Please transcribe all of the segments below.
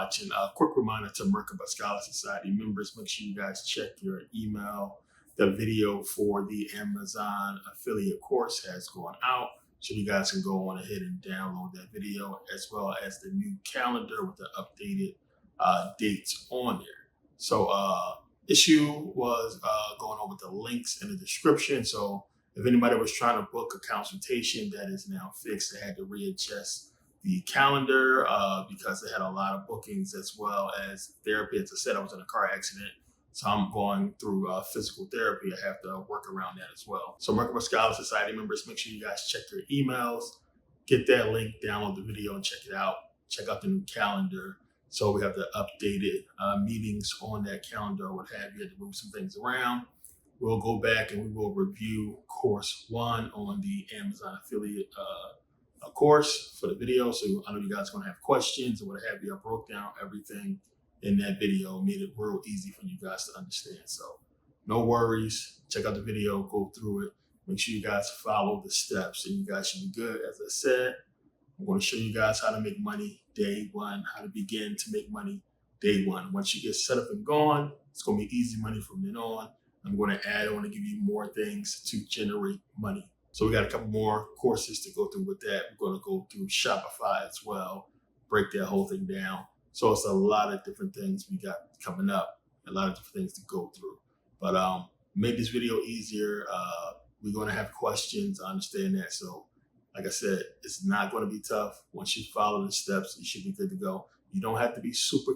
watching. A quick reminder to Merkabah Scholar Society members, make sure you guys check your email. The video for the Amazon affiliate course has gone out, so you guys can go on ahead and download that video, as well as the new calendar with the updated dates on there. So issue was going on with the links in the description. So if anybody was trying to book a consultation, that is now fixed. They had to readjust the calendar because they had a lot of bookings, as well as therapy. As I said, I was in a car accident, so I'm going through physical therapy. I have to work around that as well. So Merkabah Scholar Society members, make sure you guys check your emails, get that link, download the video and check it out. Check out the new calendar. So we have the updated meetings on that calendar or what have you, to move some things around. We'll go back and we will review course 1 on the Amazon affiliate course for the video. So I know you guys are going to have questions or what have you. I broke down everything in that video, made it real easy for you guys to understand. So no worries. Check out the video, go through it. Make sure you guys follow the steps and you guys should be good. As I said, I'm going to show you guys how to make money day 1, how to begin to make money day 1. Once you get set up and going, it's going to be easy money from then on. I'm going to add on and give you more things to generate money. So we got a couple more courses to go through with that. We're going to go through Shopify as well, break that whole thing down. So it's a lot of different things we got coming up, a lot of different things to go through. But make this video easier. We're going to have questions. I understand that. So like I said, it's not going to be tough. Once you follow the steps, you should be good to go. You don't have to be super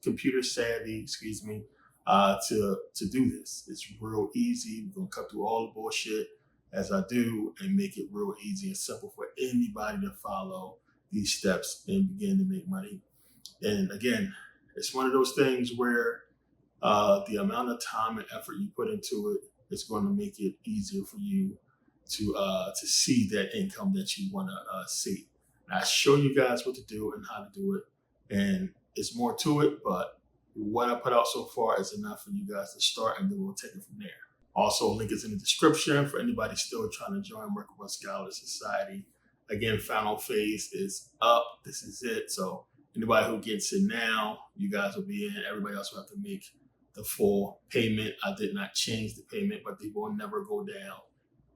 computer savvy, to do this. It's real easy. We're going to cut through all the bullshit as I do and make it real easy and simple for anybody to follow these steps and begin to make money. And again, it's one of those things where the amount of time and effort you put into it is going to make it easier for you to see that income that you want to see. And I show you guys what to do and how to do it. And it's more to it, but what I put out so far is enough for you guys to start, and then we'll take it from there. Also, link is in the description for anybody still trying to join Merkabah Scholar Society. Again, final phase is up. This is it. So anybody who gets in now, you guys will be in. Everybody else will have to make the full payment. I did not change the payment, but they will never go down.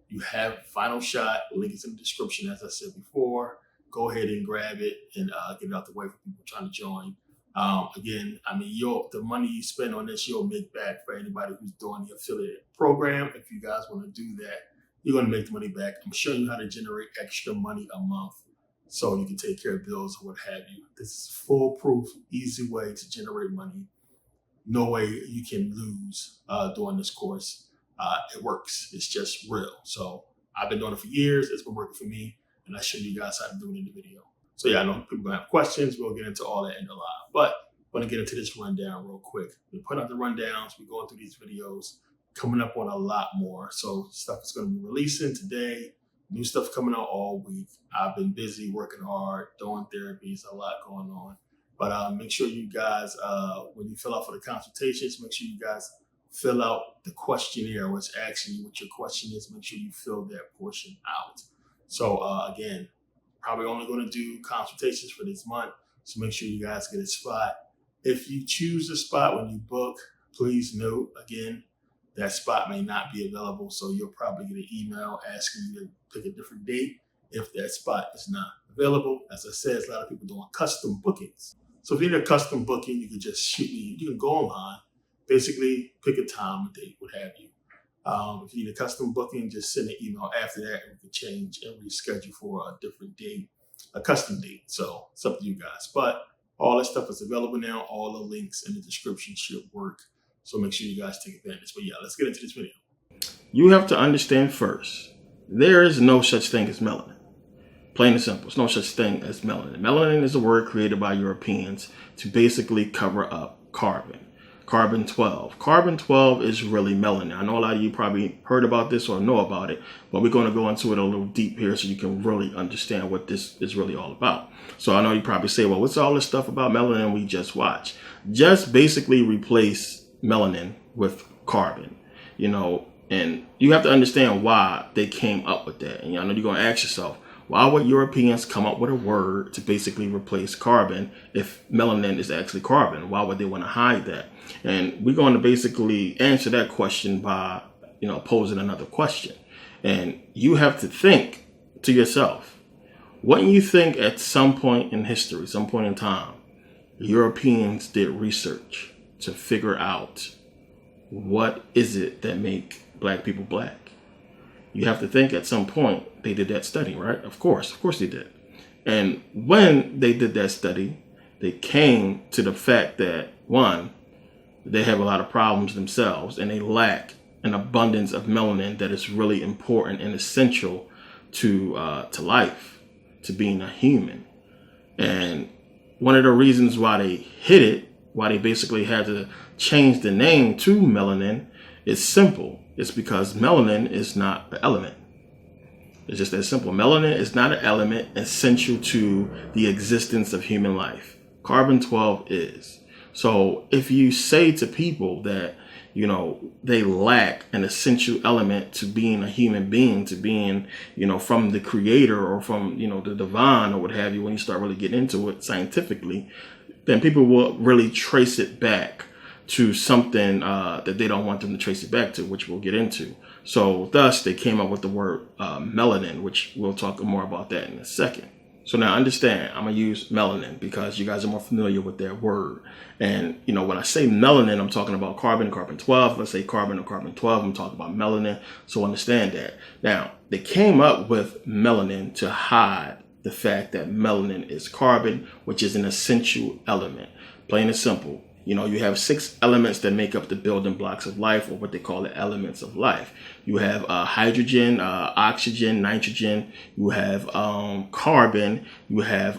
You have final shot. Link is in the description, as I said before. Go ahead and grab it and get it out the way for people trying to join. Again, I mean, the money you spend on this, you'll make back for anybody who's doing the affiliate program. If you guys want to do that, you're going to make the money back. I'm showing you how to generate extra money a month so you can take care of bills or what have you. This is foolproof, easy way to generate money. No way you can lose doing this course. It works. It's just real. So I've been doing it for years. It's been working for me, and I show you guys how to do it in the video. So yeah, I know people are going to have questions. We'll get into all that in the live. But I'm going to get into this rundown real quick. We put out the rundowns. We're going through these videos, coming up on a lot more. So stuff is going to be releasing today. New stuff coming out all week. I've been busy working hard, doing therapies, a lot going on. But make sure you guys, when you fill out for the consultations, make sure you guys fill out the questionnaire, what's asking you what your question is. Make sure you fill that portion out. So again, probably only going to do consultations for this month. So make sure you guys get a spot. If you choose a spot when you book, please note, again, that spot may not be available. So you'll probably get an email asking you to pick a different date if that spot is not available. As I said, there's a lot of people doing custom bookings. So if you need a custom booking, you can just shoot me. You can go online, basically pick a time, a date, what have you. If you need a custom booking, just send an email after that and we can change and reschedule for a different date, a custom date. So it's up to you guys. But all that stuff is available now. All the links in the description should work. So make sure you guys take advantage. But yeah, let's get into this video. You have to understand first, there is no such thing as melanin. Plain and simple, there's no such thing as melanin. Melanin is a word created by Europeans to basically cover up carbon. Carbon-12. Carbon-12 is really melanin. I know a lot of you probably heard about this or know about it, but we're going to go into it a little deep here so you can really understand what this is really all about. So I know you probably say, well, what's all this stuff about melanin we just watched? Just basically replace melanin with carbon, and you have to understand why they came up with that. And I know you're going to ask yourself, Why would Europeans come up with a word to basically replace carbon if melanin is actually carbon? Why would they want to hide that? And we're going to basically answer that question by, posing another question. And you have to think to yourself, wouldn't you think at some point in history, some point in time, Europeans did research to figure out what is it that make black people black? You have to think at some point they did that study, right? Of course they did. And when they did that study, they came to the fact that, one, they have a lot of problems themselves and they lack an abundance of melanin that is really important and essential to life, to being a human. And one of the reasons why they hid it, why they basically had to change the name to melanin, is simple. It's because melanin is not an element. It's just that simple. Melanin is not an element essential to the existence of human life. Carbon-12 is. So if you say to people that, they lack an essential element to being a human being, to being, from the creator or from, the divine or what have you, when you start really getting into it scientifically, then people will really trace it back to something that they don't want them to trace it back to, which we'll get into. So thus they came up with the word melanin, which we'll talk more about that in a second. So now understand, I'm going to use melanin because you guys are more familiar with that word. And, when I say melanin, I'm talking about carbon, carbon-12. Let's say carbon or carbon-12, I'm talking about melanin. So understand that. Now, they came up with melanin to hide the fact that melanin is carbon, which is an essential element. Plain and simple. You have 6 elements that make up the building blocks of life, or what they call the elements of life. You have hydrogen, oxygen, nitrogen. You have carbon. You have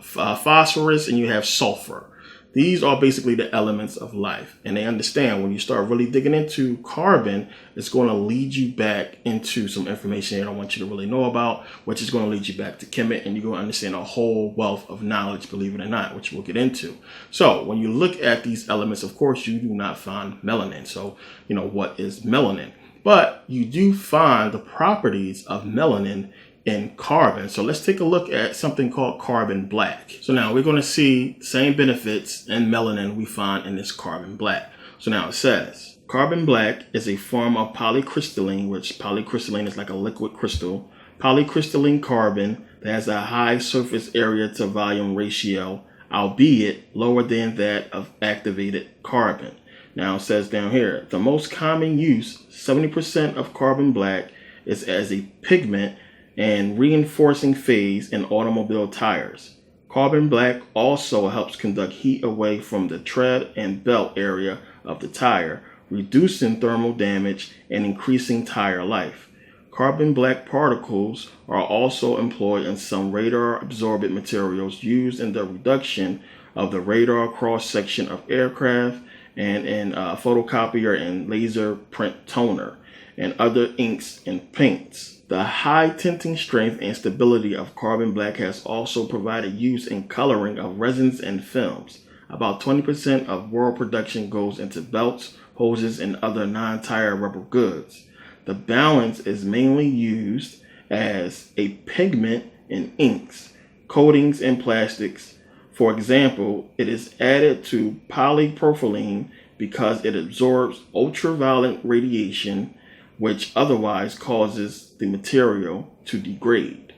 phosphorus, and you have sulfur. These are basically the elements of life. And they understand when you start really digging into carbon, it's going to lead you back into some information they don't want you to really know about, which is going to lead you back to Kemet, and you're going to understand a whole wealth of knowledge, believe it or not, which we'll get into. So when you look at these elements, of course, you do not find melanin. So, what is melanin? But you do find the properties of melanin in carbon. So let's take a look at something called carbon black. So now we're going to see the same benefits in melanin we find in this carbon black. So now it says, carbon black is a form of polycrystalline, which polycrystalline is like a liquid crystal, polycrystalline carbon that has a high surface area to volume ratio, albeit lower than that of activated carbon. Now it says down here, the most common use, 70% of carbon black, is as a pigment and reinforcing phase in automobile tires. Carbon black also helps conduct heat away from the tread and belt area of the tire, reducing thermal damage and increasing tire life. Carbon black particles are also employed in some radar absorbent materials used in the reduction of the radar cross section of aircraft and in photocopier and laser print toner and other inks and paints. The high tinting strength and stability of carbon black has also provided use in coloring of resins and films. About 20% of world production goes into belts, hoses, and other non-tire rubber goods. The balance is mainly used as a pigment in inks, coatings, and plastics. For example, it is added to polypropylene because it absorbs ultraviolet radiation, which otherwise causes the material to degrade.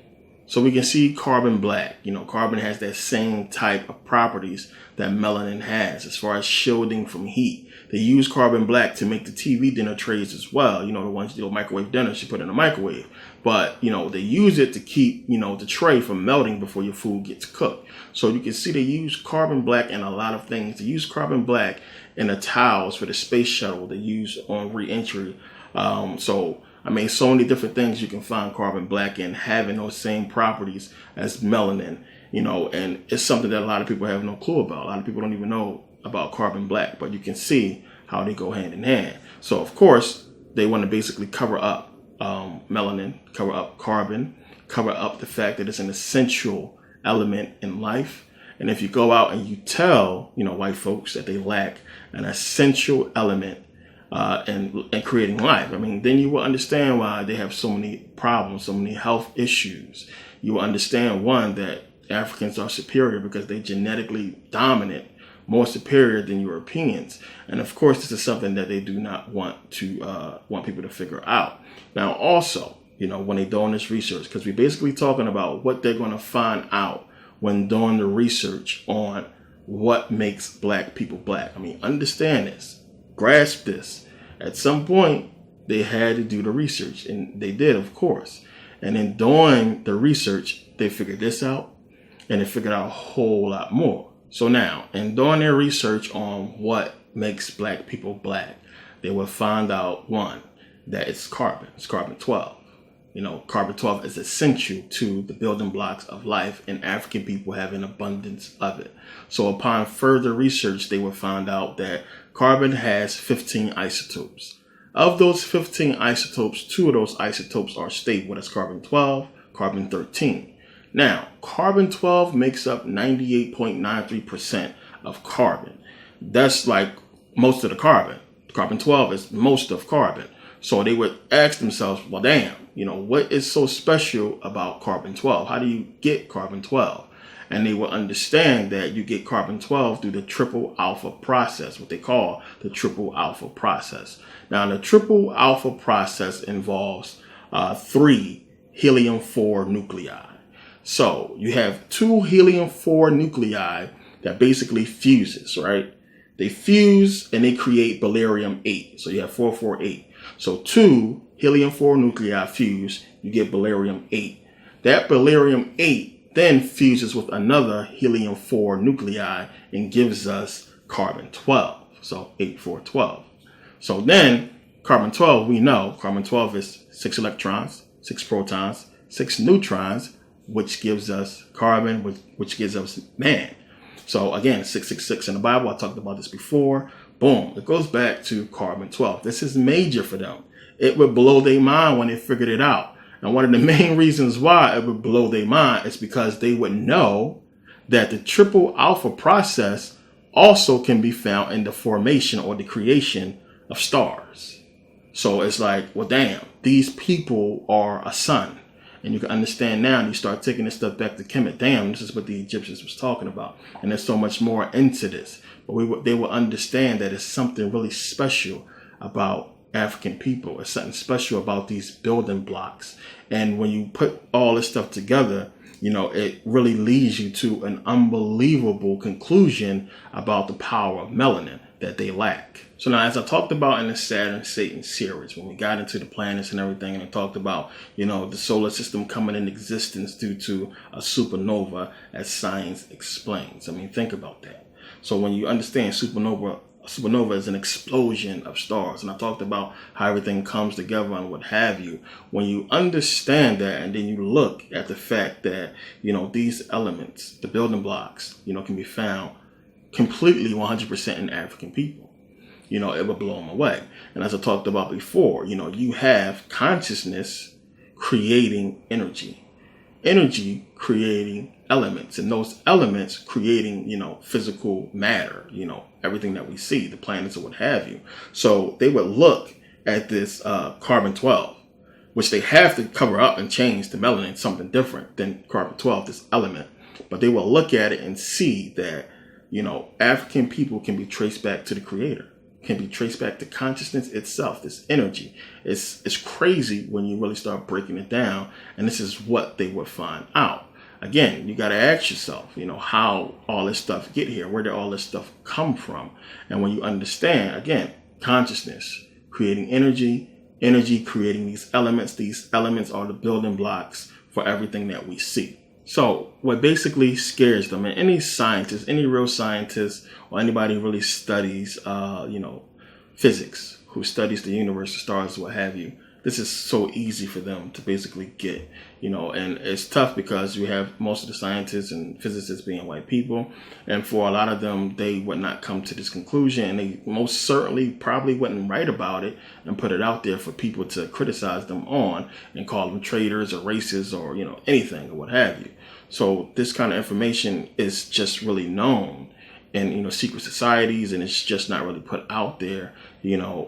So we can see carbon black. Carbon has that same type of properties that melanin has as far as shielding from heat. They use carbon black to make the TV dinner trays as well. The ones, microwave dinners you put in a microwave. But, they use it to keep, the tray from melting before your food gets cooked. So you can see they use carbon black in a lot of things. They use carbon black in the towels for the space shuttle they use on re-entry. So many different things you can find carbon black in, having those same properties as melanin, and it's something that a lot of people have no clue about. A lot of people don't even know about carbon black, but you can see how they go hand in hand. So of course, they want to basically cover up melanin, cover up carbon, cover up the fact that it's an essential element in life. And if you go out and you tell, white folks that they lack an essential element and creating life, then you will understand why they have so many problems, so many health issues. you will understand, one, that Africans are superior because they're genetically dominant, more superior than Europeans. And of course, this is something that they do not want people to figure out. Now, also, when they're doing this research, because we're basically talking about what they're going to find out when doing the research on what makes black people black. I mean, understand this, grasp this. At some point, they had to do the research, and they did, of course. And in doing the research, they figured this out, and they figured out a whole lot more. So now, in doing their research on what makes black people black, they will find out, one, that it's carbon. It's carbon-12. Carbon-12 is essential to the building blocks of life, and African people have an abundance of it. So upon further research, they will find out that carbon has 15 isotopes. Of those 15 isotopes, 2 of those isotopes are stable. That's carbon-12, carbon-13. Now, carbon-12 makes up 98.93% of carbon. That's like most of the carbon. Carbon-12 is most of carbon. So they would ask themselves, well, damn, what is so special about carbon-12? How do you get carbon-12? And they will understand that you get carbon-12 through the triple alpha process, what they call the triple alpha process. Now, the triple alpha process involves 3 helium-4 nuclei. So you have 2 helium-4 nuclei that basically fuses, right? They fuse and they create beryllium-8. So you have 448. So 2 helium-4 nuclei fuse, you get beryllium-8. That beryllium-8 then fuses with another helium-4 nuclei and gives us carbon-12. So 8-4-12. So then carbon-12, we know carbon-12 is 6 electrons, 6 protons, 6 neutrons, which gives us carbon, which gives us man. So again, 666 in the Bible. I talked about this before. Boom. It goes back to carbon-12. This is major for them. It would blow their mind when they figured it out. And one of the main reasons why it would blow their mind is because they would know that the triple alpha process also can be found in the formation or the creation of stars. So it's like, well, damn, these people are a sun. And you can understand now, and you start taking this stuff back to Kemet. Damn, this is what the Egyptians was talking about. And there's so much more into this. But they will understand that it's something really special about African people. It's something special about these building blocks. And when you put all this stuff together, it really leads you to an unbelievable conclusion about the power of melanin that they lack. So now, as I talked about in the Saturn Satan series, when we got into the planets and everything, and I talked about, the solar system coming in existence due to a supernova, as science explains. I mean, think about that. So when you understand supernova is an explosion of stars, and I talked about how everything comes together and what have you. When you understand that, and then you look at the fact that, these elements, the building blocks, can be found completely 100% in African people, it would blow them away. And as I talked about before, you have consciousness creating energy creating elements, and those elements creating, physical matter, everything that we see, the planets or what have you. So they would look at this carbon-12, which they have to cover up and change to melanin, something different than carbon-12, this element. But they will look at it and see that, African people can be traced back to the creator, can be traced back to consciousness itself, this energy. It's crazy when you really start breaking it down, and this is what they will find out. Again, you got to ask yourself, how all this stuff get here? Where did all this stuff come from? And when you understand, again, consciousness creating energy creating these elements are the building blocks for everything that we see. So what basically scares them, and any scientist, any real scientist, or anybody who really studies, physics, who studies the universe, the stars, what have you, this is so easy for them to basically get, and it's tough because you have most of the scientists and physicists being white people. And for a lot of them, they would not come to this conclusion, and they most certainly probably wouldn't write about it and put it out there for people to criticize them on and call them traitors or racist or, anything or what have you. So this kind of information is just really known in, secret societies, and it's just not really put out there,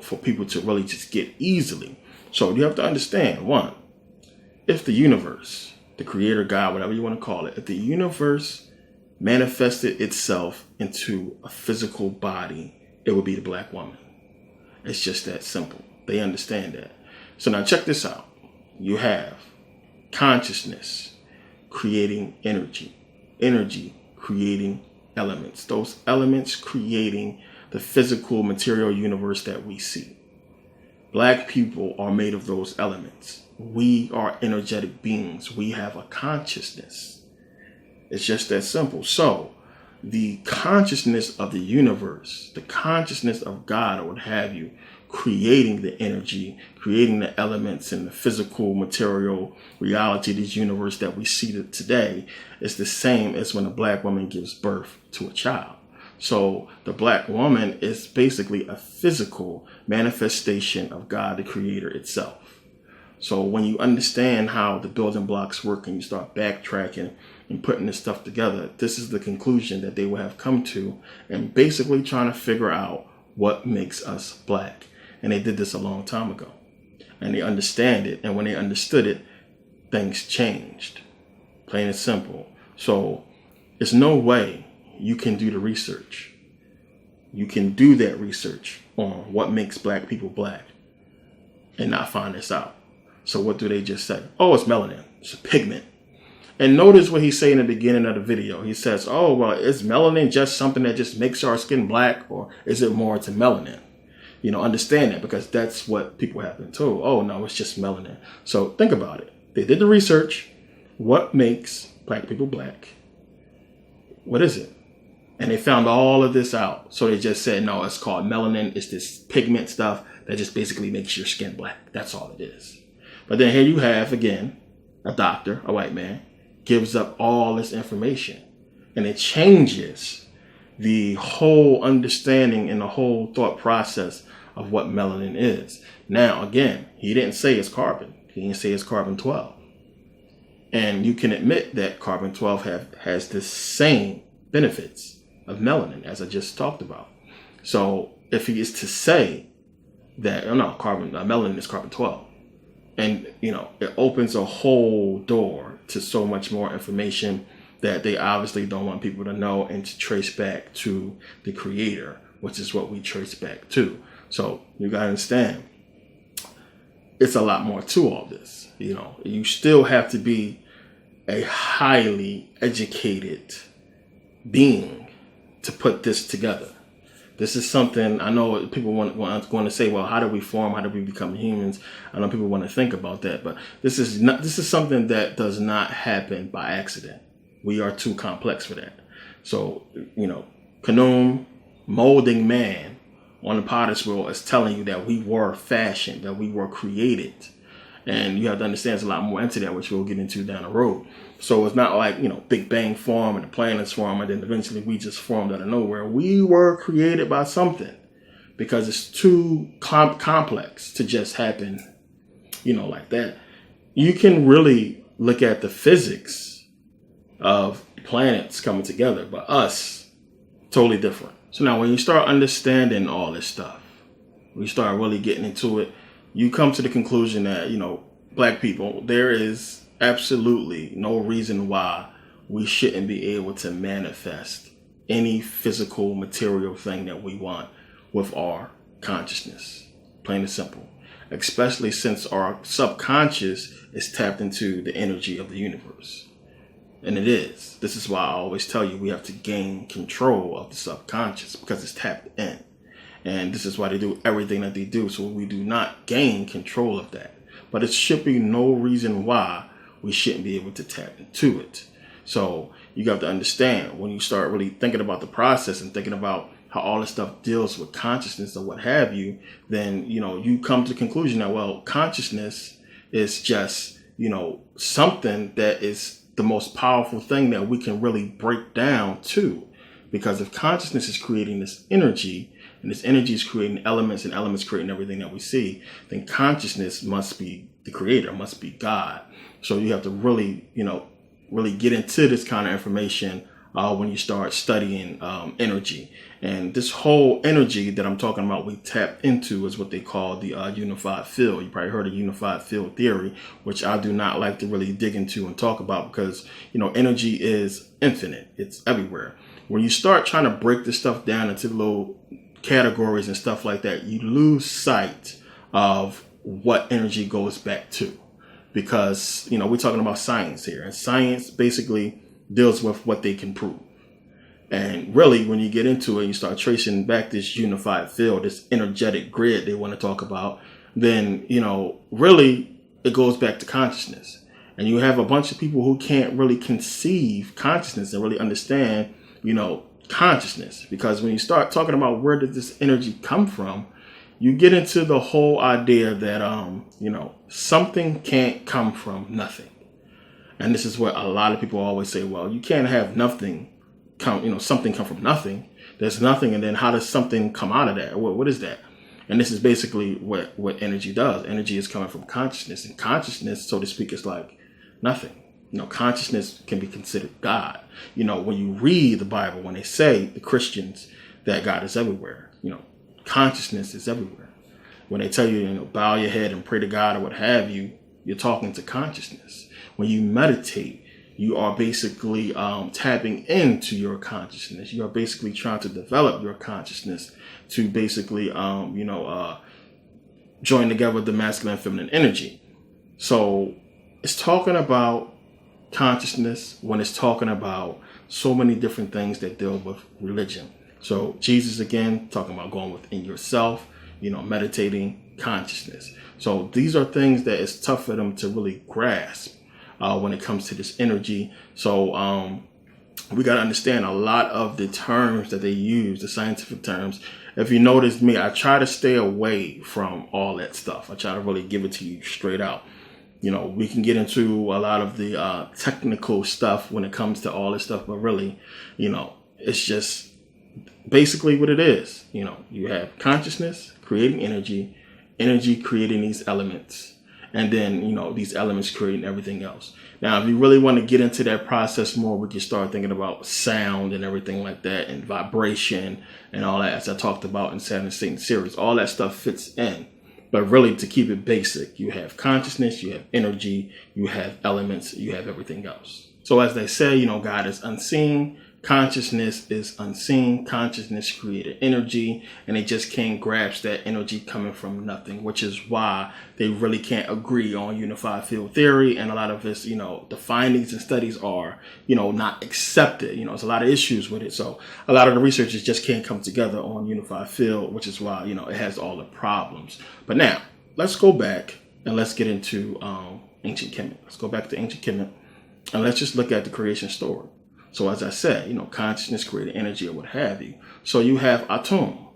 for people to really just get easily. So you have to understand, one, if the universe the creator, God, whatever you want to call it, if the universe manifested itself into a physical body, it would be the black woman. It's just that simple. They understand that. So now check this out. You have consciousness creating energy, energy creating elements, those elements creating the physical material universe that we see. Black people are made of those elements. We are energetic beings. We have a consciousness. It's just that simple. So the consciousness of the universe, the consciousness of God or what have you, creating the energy, creating the elements and the physical material reality of this universe that we see today is the same as when a black woman gives birth to a child. So the black woman is basically a physical manifestation of God, the creator itself. So when you understand how the building blocks work and you start backtracking and putting this stuff together, this is the conclusion that they will have come to and basically trying to figure out what makes us black. And they did this a long time ago and they understand it. And when they understood it, things changed, plain and simple. So there's no way you can do the research. You can do that research on what makes black people black and not find this out. So what do they just say? Oh, it's melanin. It's a pigment. And notice what he say in the beginning of the video. He says, oh, well, is melanin just something that just makes our skin black, or is it more to melanin? You know, understand that, because that's what people have been told. Oh, no, it's just melanin. So think about it. They did the research. What makes black people black? What is it? And they found all of this out. So they just said, no, it's called melanin. It's this pigment stuff that just basically makes your skin black. That's all it is. But then here you have, again, a doctor, a white man, gives up all this information. And it changes the whole understanding and the whole thought process of what melanin is. Now, again, he didn't say it's carbon. He didn't say it's carbon-12. And you can admit that carbon-12 has the same benefits of melanin, as I just talked about. So if he is to say that, melanin is carbon-12, and, you know, it opens a whole door to so much more information that they obviously don't want people to know and to trace back to the creator, which is what we trace back to. So you got to understand, it's a lot more to all this. You know, you still have to be a highly educated being to put this together. This is something I know people want to say, well, how do we form? How do we become humans? I know people want to think about that, but this is something that does not happen by accident. We are too complex for that. So, you know, Khnum, molding man on the potter's wheel, is telling you that we were fashioned, that we were created. And you have to understand there's a lot more into that, which we'll get into down the road. So it's not like, you know, Big Bang form and the planets form and then eventually we just formed out of nowhere. We were created by something, because it's too complex to just happen, you know, like that. You can really look at the physics of planets coming together, but us, totally different. So now when you start understanding all this stuff, when you start really getting into it, you come to the conclusion that, you know, black people, there is absolutely no reason why we shouldn't be able to manifest any physical material thing that we want with our consciousness, plain and simple, especially since our subconscious is tapped into the energy of the universe. And it is. This is why I always tell you we have to gain control of the subconscious, because it's tapped in. And this is why they do everything that they do. So we do not gain control of that. But it should be no reason why we shouldn't be able to tap into it. So you got to understand, when you start really thinking about the process and thinking about how all this stuff deals with consciousness and what have you, then, you know, you come to the conclusion that, well, consciousness is just, you know, something that is the most powerful thing that we can really break down to. Because if consciousness is creating this energy, and this energy is creating elements, and elements creating everything that we see, then consciousness must be the creator, must be God. So you have to really, you know, really get into this kind of information when you start studying energy. And this whole energy that I'm talking about, we tap into is what they call the unified field. You probably heard of unified field theory, which I do not like to really dig into and talk about because, energy is infinite. It's everywhere. When you start trying to break this stuff down into little categories and stuff like that, you lose sight of what energy goes back to. Because, we're talking about science here, and science basically deals with what they can prove. And really, when you get into it, you start tracing back this unified field, this energetic grid they want to talk about, then, really it goes back to consciousness. And you have a bunch of people who can't really conceive consciousness and really understand, consciousness. Because when you start talking about where did this energy come from, you get into the whole idea that, something can't come from nothing. And this is what a lot of people always say, well, you can't have nothing something come from nothing. There's nothing. And then how does something come out of that? What is that? And this is basically what energy does. Energy is coming from consciousness, and consciousness, so to speak, is like nothing. Consciousness can be considered God. When you read the Bible, when they say, the Christians, that God is everywhere, consciousness is everywhere. When they tell you, bow your head and pray to God or what have you, you're talking to consciousness. When you meditate, you are basically tapping into your consciousness. You are basically trying to develop your consciousness to basically, join together the masculine and feminine energy. So it's talking about consciousness when it's talking about so many different things that deal with religion. So Jesus, again, talking about going within yourself, meditating, consciousness. So these are things that it's tough for them to really grasp when it comes to this energy. So we got to understand a lot of the terms that they use, the scientific terms. If you notice me, I try to stay away from all that stuff. I try to really give it to you straight out. We can get into a lot of the technical stuff when it comes to all this stuff, but really, it's just basically what it is. You have consciousness creating energy, energy creating these elements, and then, these elements creating everything else. Now, if you really want to get into that process more, we can start thinking about sound and everything like that, and vibration and all that, as I talked about in Saturn and Satan series. All that stuff fits in. But really, to keep it basic, you have consciousness, you have energy, you have elements, you have everything else. So as they say, God is unseen. Consciousness is unseen. Consciousness created energy, and they just can't grasp that energy coming from nothing, which is why they really can't agree on unified field theory. And a lot of this, the findings and studies are, not accepted. There's a lot of issues with it. So a lot of the researchers just can't come together on unified field, which is why, it has all the problems. But now let's go back and let's get into ancient Kemet. Let's go back to ancient Kemet and let's just look at the creation story. So as I said, consciousness created energy or what have you. So you have Atum.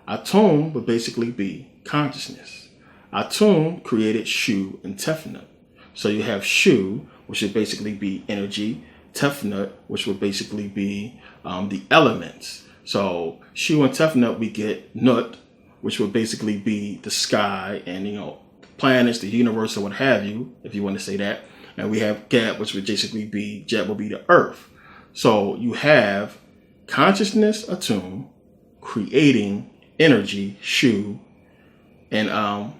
Atum would basically be consciousness. Atum created Shu and Tefnut. So you have Shu, which would basically be energy. Tefnut, which would basically be the elements. So Shu and Tefnut, we get Nut, which would basically be the sky and, planets, the universe, or what have you, if you want to say that. And we have Geb, which would basically be, Jeb will be the earth. So you have consciousness, Atum, creating energy, Shu, and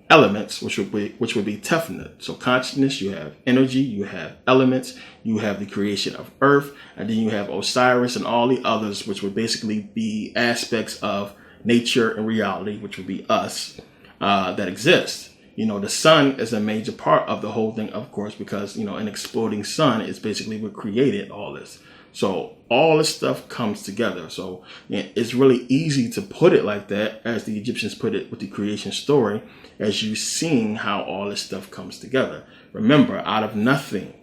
elements, which would be Tefnut. So consciousness, you have energy, you have elements, you have the creation of earth, and then you have Osiris and all the others, which would basically be aspects of nature and reality, which would be us, that exist. The sun is a major part of the whole thing, of course, because, an exploding sun is basically what created all this. So all this stuff comes together. So it's really easy to put it like that, as the Egyptians put it with the creation story, as you've seen how all this stuff comes together. Remember, out of nothing,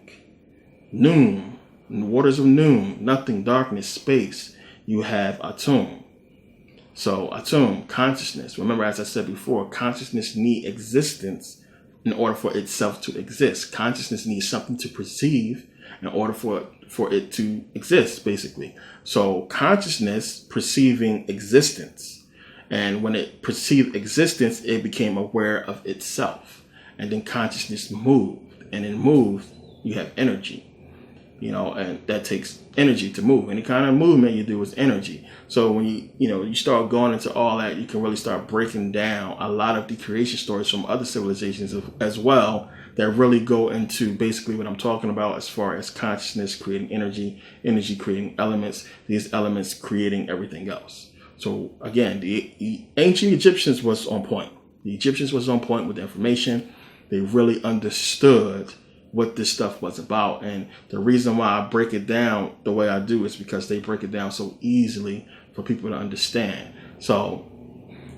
Noon, in the waters of Noon, nothing, darkness, space, you have Atum. So Atum, consciousness. Remember, as I said before, consciousness needs existence in order for itself to exist. Consciousness needs something to perceive in order for it to exist, basically. So consciousness perceiving existence. And when it perceived existence, it became aware of itself. And then consciousness moved. And in moved, you have energy. and that takes energy to move. Any kind of movement you do is energy. So when you start going into all that, you can really start breaking down a lot of the creation stories from other civilizations as well that really go into basically what I'm talking about as far as consciousness creating energy, energy creating elements, these elements creating everything else. So again, the ancient Egyptians was on point. The Egyptians was on point with the information. They really understood what this stuff was about. And the reason why I break it down the way I do is because they break it down so easily for people to understand. So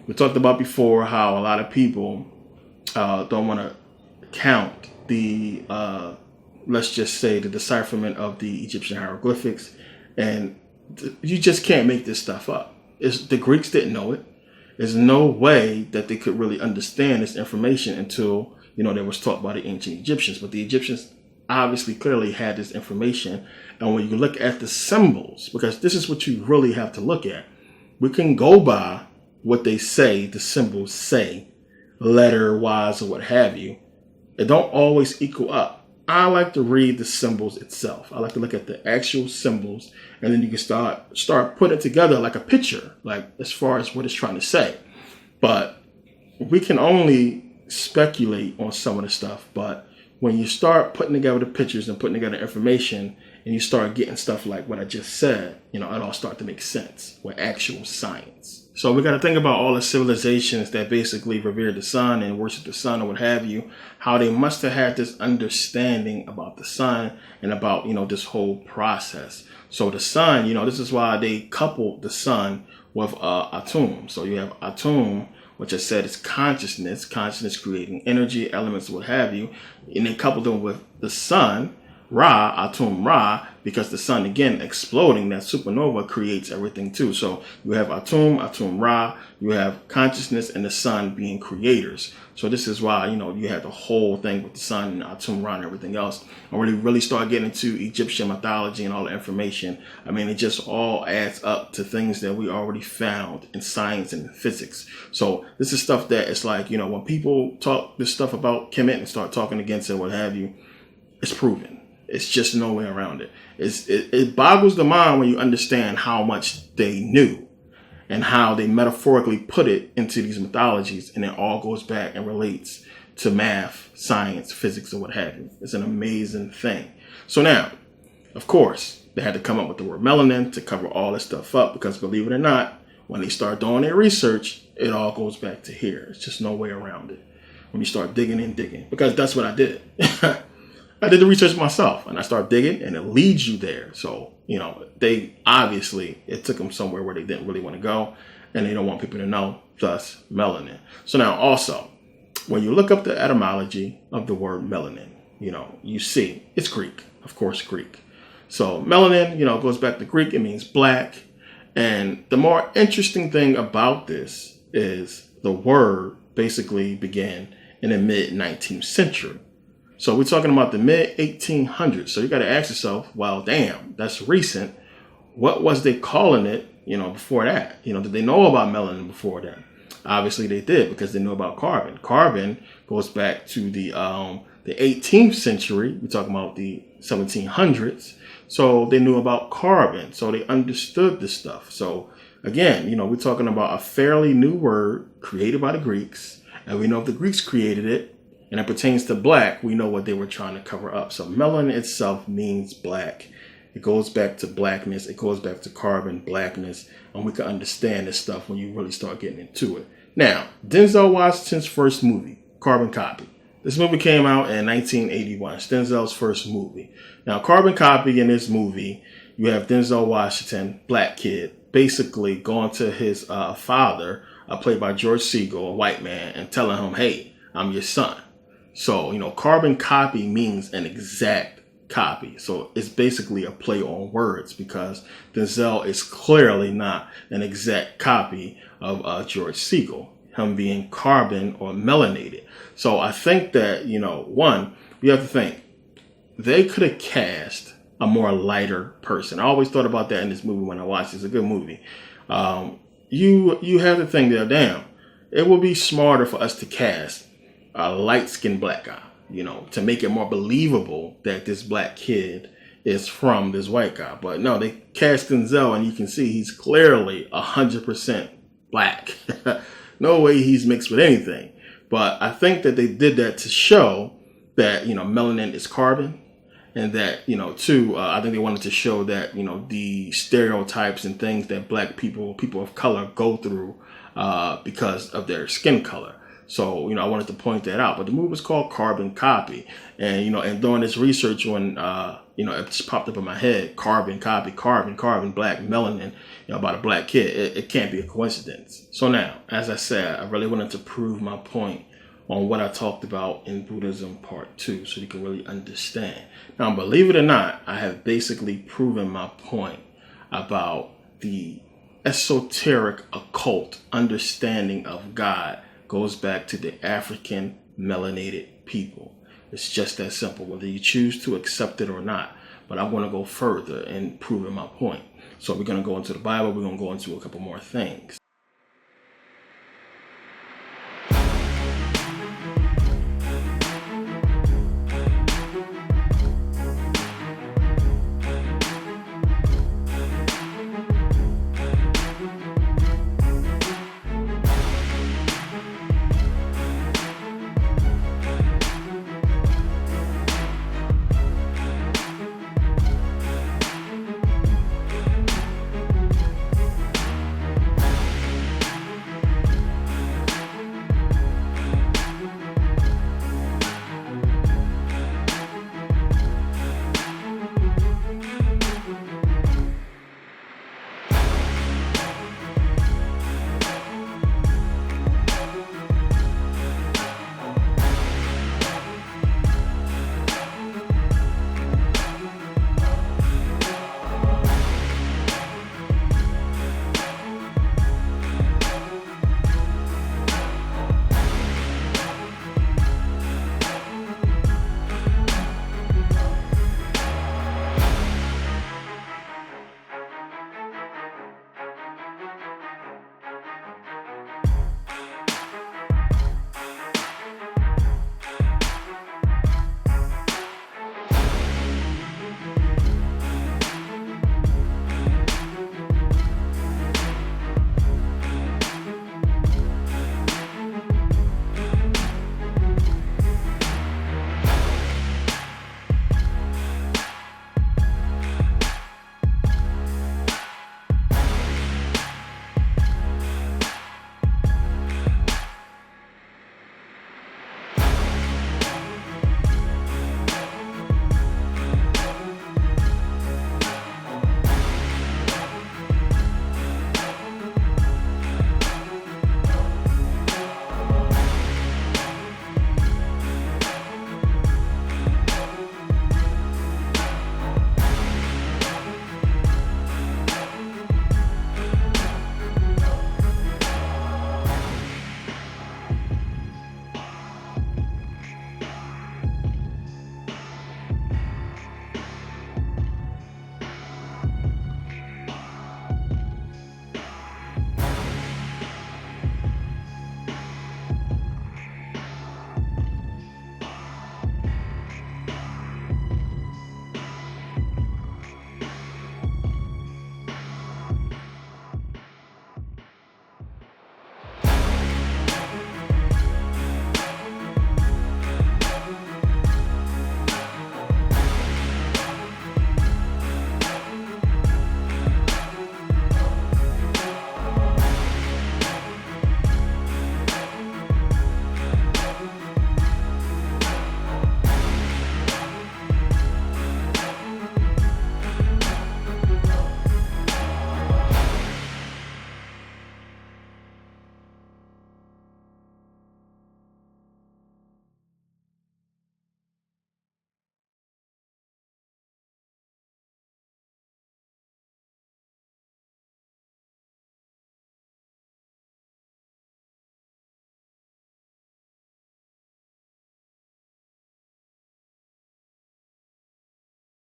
we talked about before how a lot of people don't want to count the, let's just say, the decipherment of the Egyptian hieroglyphics. And you just can't make this stuff up. The Greeks didn't know it. There's no way that they could really understand this information until, they was taught by the ancient Egyptians. But the Egyptians obviously clearly had this information. And when you look at the symbols, because this is what you really have to look at, we can go by what they say, the symbols say, letter-wise or what have you. It don't always equal up. I like to read the symbols itself. I like to look at the actual symbols, and then you can start putting it together like a picture, like as far as what it's trying to say. But we can only speculate on some of the stuff. But when you start putting together the pictures and putting together information, and you start getting stuff like what I just said, it all start to make sense with actual science. So we got to think about all the civilizations that basically revere the sun and worship the sun or what have you, how they must have had this understanding about the sun and about, this whole process. So the sun, this is why they coupled the sun with Atum. So you have Atum, which I said is consciousness creating energy, elements, what have you. And they coupled them with the sun, Ra, Atum Ra, because the sun, again, exploding, that supernova creates everything too. So you have Atum Ra, you have consciousness and the sun being creators. So this is why, you have the whole thing with the sun and Atum Ra and everything else. And when you really start getting into Egyptian mythology and all the information, it just all adds up to things that we already found in science and physics. So this is stuff that it's like, when people talk this stuff about Kemet and start talking against it, what have you, it's proven. It's just no way around it. It boggles the mind when you understand how much they knew and how they metaphorically put it into these mythologies, and it all goes back and relates to math, science, physics, or what have you. It's an amazing thing. So now, of course, they had to come up with the word melanin to cover all this stuff up, because believe it or not, when they start doing their research, it all goes back to here. It's just no way around it. When you start digging, because that's what I did. I did the research myself, and I started digging, and it leads you there. So, they obviously, it took them somewhere where they didn't really want to go, and they don't want people to know, thus melanin. So now also, when you look up the etymology of the word melanin, you see it's Greek, of course, Greek. So melanin, goes back to Greek. It means black. And the more interesting thing about this is the word basically began in the mid-19th century. So we're talking about the mid-1800s. So you got to ask yourself, well, damn, that's recent. What was they calling it, before that? Did they know about melanin before that? Obviously they did, because they knew about carbon. Carbon goes back to the 18th century. We're talking about the 1700s. So they knew about carbon. So they understood this stuff. So again, we're talking about a fairly new word created by the Greeks. And we know if the Greeks created it, and it pertains to black, we know what they were trying to cover up. So melanin itself means black. It goes back to blackness. It goes back to carbon, blackness. And we can understand this stuff when you really start getting into it. Now, Denzel Washington's first movie, Carbon Copy. This movie came out in 1981. It's Denzel's first movie. Now, Carbon Copy, in this movie, you have Denzel Washington, black kid, basically going to his father, played by George Segal, a white man, and telling him, hey, I'm your son. So, carbon copy means an exact copy. So it's basically a play on words, because Denzel is clearly not an exact copy of George Segal, him being carbon or melanated. So I think that, one, you have to think, they could have cast a more lighter person. I always thought about that in this movie when I watched it. It's a good movie. You have to think that, damn, it would be smarter for us to cast a light-skinned black guy, to make it more believable that this black kid, is from this white guy. But no, they cast Denzel, and you can see he's clearly 100% black. No way he's mixed with anything. But I think that they did that to show that, melanin is carbon. And that, too, I think they wanted to show that, the stereotypes and things that black people of color go through because of their skin color. So, I wanted to point that out. But the movie was called Carbon Copy. And, and doing this research when, it just popped up in my head, carbon copy, carbon, black, melanin, about a black kid. It can't be a coincidence. So now, as I said, I really wanted to prove my point on what I talked about in Buddhism Part 2 so you can really understand. Now, believe it or not, I have basically proven my point about the esoteric occult understanding of God goes back to the African melanated people. It's just that simple, whether you choose to accept it or not. But I'm going to go further in proving my point. So we're going to go into the Bible. We're going to go into a couple more things.